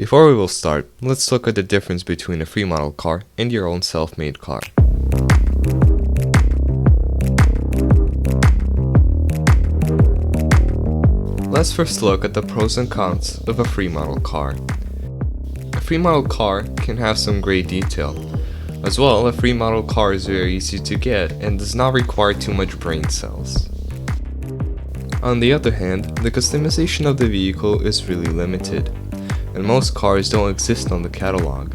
Before we will start, let's look at the difference between a free model car and your own self-made car. Let's first look at the pros and cons of a free model car. A free model car can have some great detail. As well, a free model car is very easy to get and does not require too much brain cells. On the other hand, the customization of the vehicle is really limited, and most cars don't exist on the catalog.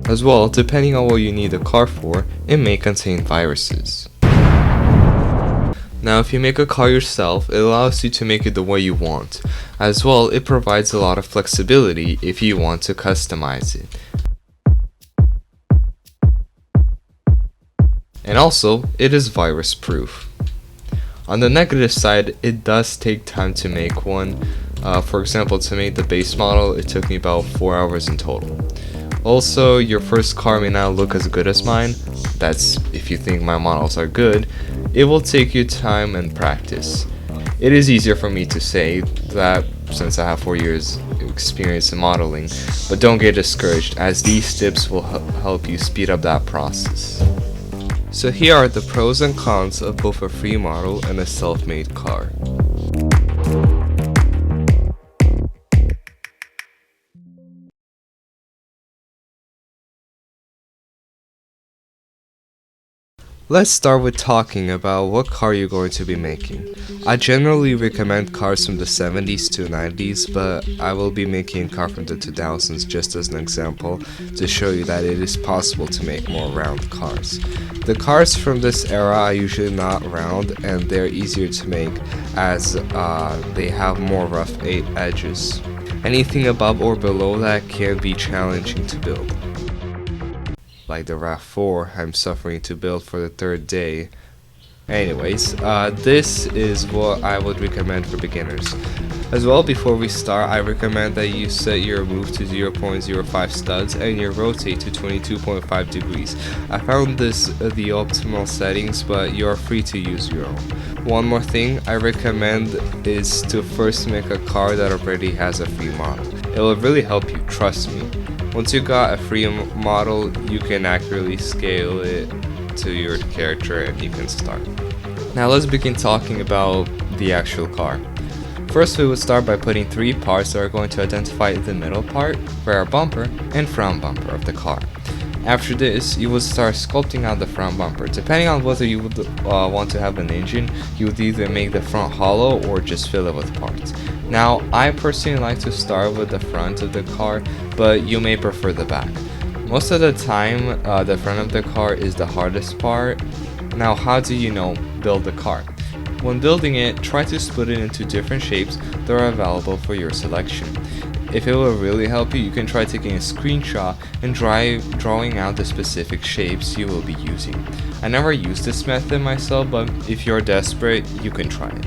As well, depending on what you need the car for, it may contain viruses. Now, if you make a car yourself, it allows you to make it the way you want. As well, it provides a lot of flexibility if you want to customize it. And also, it is virus proof. On the negative side, it does take time to make one. For example, to make the base model, it took me about 4 hours in total. Also, your first car may not look as good as mine. That's if you think my models are good. It will take you time and practice. It is easier for me to say that since I have 4 years experience in modeling, but don't get discouraged as these tips will help you speed up that process. So here are the pros and cons of both a free model and a self-made car. Let's start with talking about what car you're going to be making. I generally recommend cars from the 70s to 90s, but I will be making a car from the 2000s just as an example to show you that it is possible to make more round cars. The cars from this era are usually not round and they're easier to make as they have more rough edges. Anything above or below that can be challenging to build. Like the RAV4 I'm suffering to build for the third day. Anyways, this is what I would recommend for beginners. As well, before we start, I recommend that you set your move to 0.05 studs and your rotate to 22.5 degrees. I found this the optimal settings, but you are free to use your own. One more thing I recommend is to first make a car that already has a free model. It will really help you, trust me. Once you got a free model, you can accurately scale it to your character and you can start. Now let's begin talking about the actual car. First, we would start by putting 3 parts that are going to identify the middle part, rear bumper, and front bumper of the car. After this, you would start sculpting out the front bumper. Depending on whether you would want to have an engine, you would either make the front hollow or just fill it with parts. Now, I personally like to start with the front of the car, but you may prefer the back. Most of the time, the front of the car is the hardest part. Now, how do you build the car? When building it, try to split it into different shapes that are available for your selection. If it will really help you, you can try taking a screenshot and drawing out the specific shapes you will be using. I never used this method myself, but if you're desperate, you can try it.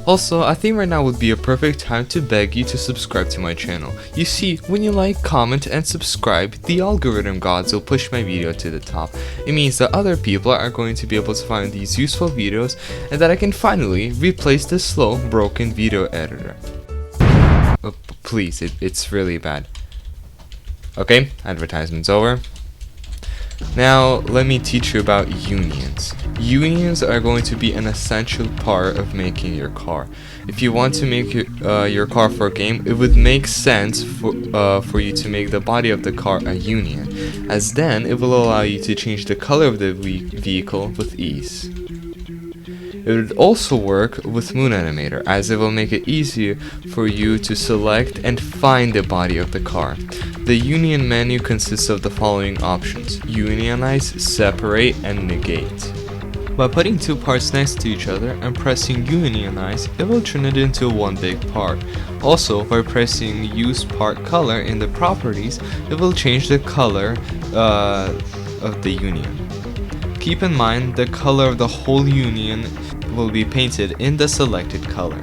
Also, I think right now would be a perfect time to beg you to subscribe to my channel. You see, when you like, comment, and subscribe, the algorithm gods will push my video to the top. It means that other people are going to be able to find these useful videos and that I can finally replace the slow, broken video editor. Oh, please, it's really bad. Okay, advertisement's over. Now, let me teach you about unions. Unions are going to be an essential part of making your car. If you want to make your car for a game, it would make sense for you to make the body of the car a union, as then it will allow you to change the color of the vehicle with ease. It would also work with Moon Animator, as it will make it easier for you to select and find the body of the car. The union menu consists of the following options: unionize, separate, and negate. By putting 2 parts next to each other and pressing unionize, it will turn it into one big part. Also, by pressing use part color in the properties, it will change the color of the union. Keep in mind, the color of the whole union will be painted in the selected color.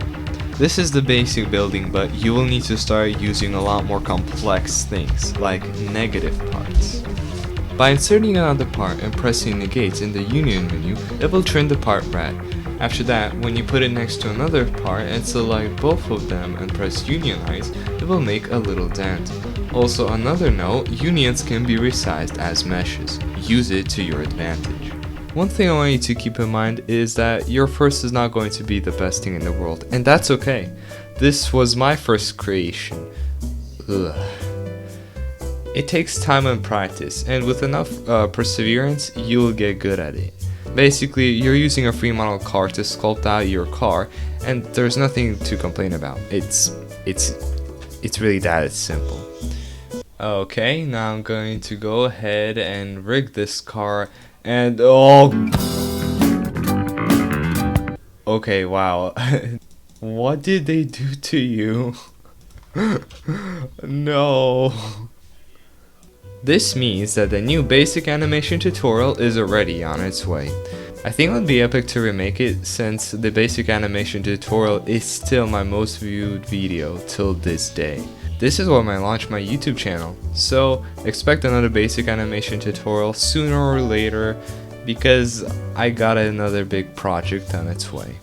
This is the basic building, but you will need to start using a lot more complex things, like negative parts. By inserting another part and pressing negates in the union menu, it will turn the part red. After that, when you put it next to another part and select both of them and press unionize, it will make a little dent. Also, another note, unions can be resized as meshes. Use it to your advantage. One thing I want you to keep in mind is that your first is not going to be the best thing in the world, and that's okay. This was my first creation. Ugh. It takes time and practice, and with enough perseverance, you'll get good at it. Basically, you're using a free model car to sculpt out your car, and there's nothing to complain about. It's really that simple. Okay, now I'm going to go ahead and rig this car, and oh, okay, wow. What did they do to you? No. This means that the new basic animation tutorial is already on its way. I think it would be epic to remake it, since the basic animation tutorial is still my most viewed video till this day. This is what might launch my YouTube channel, so expect another basic animation tutorial sooner or later, because I got another big project on its way.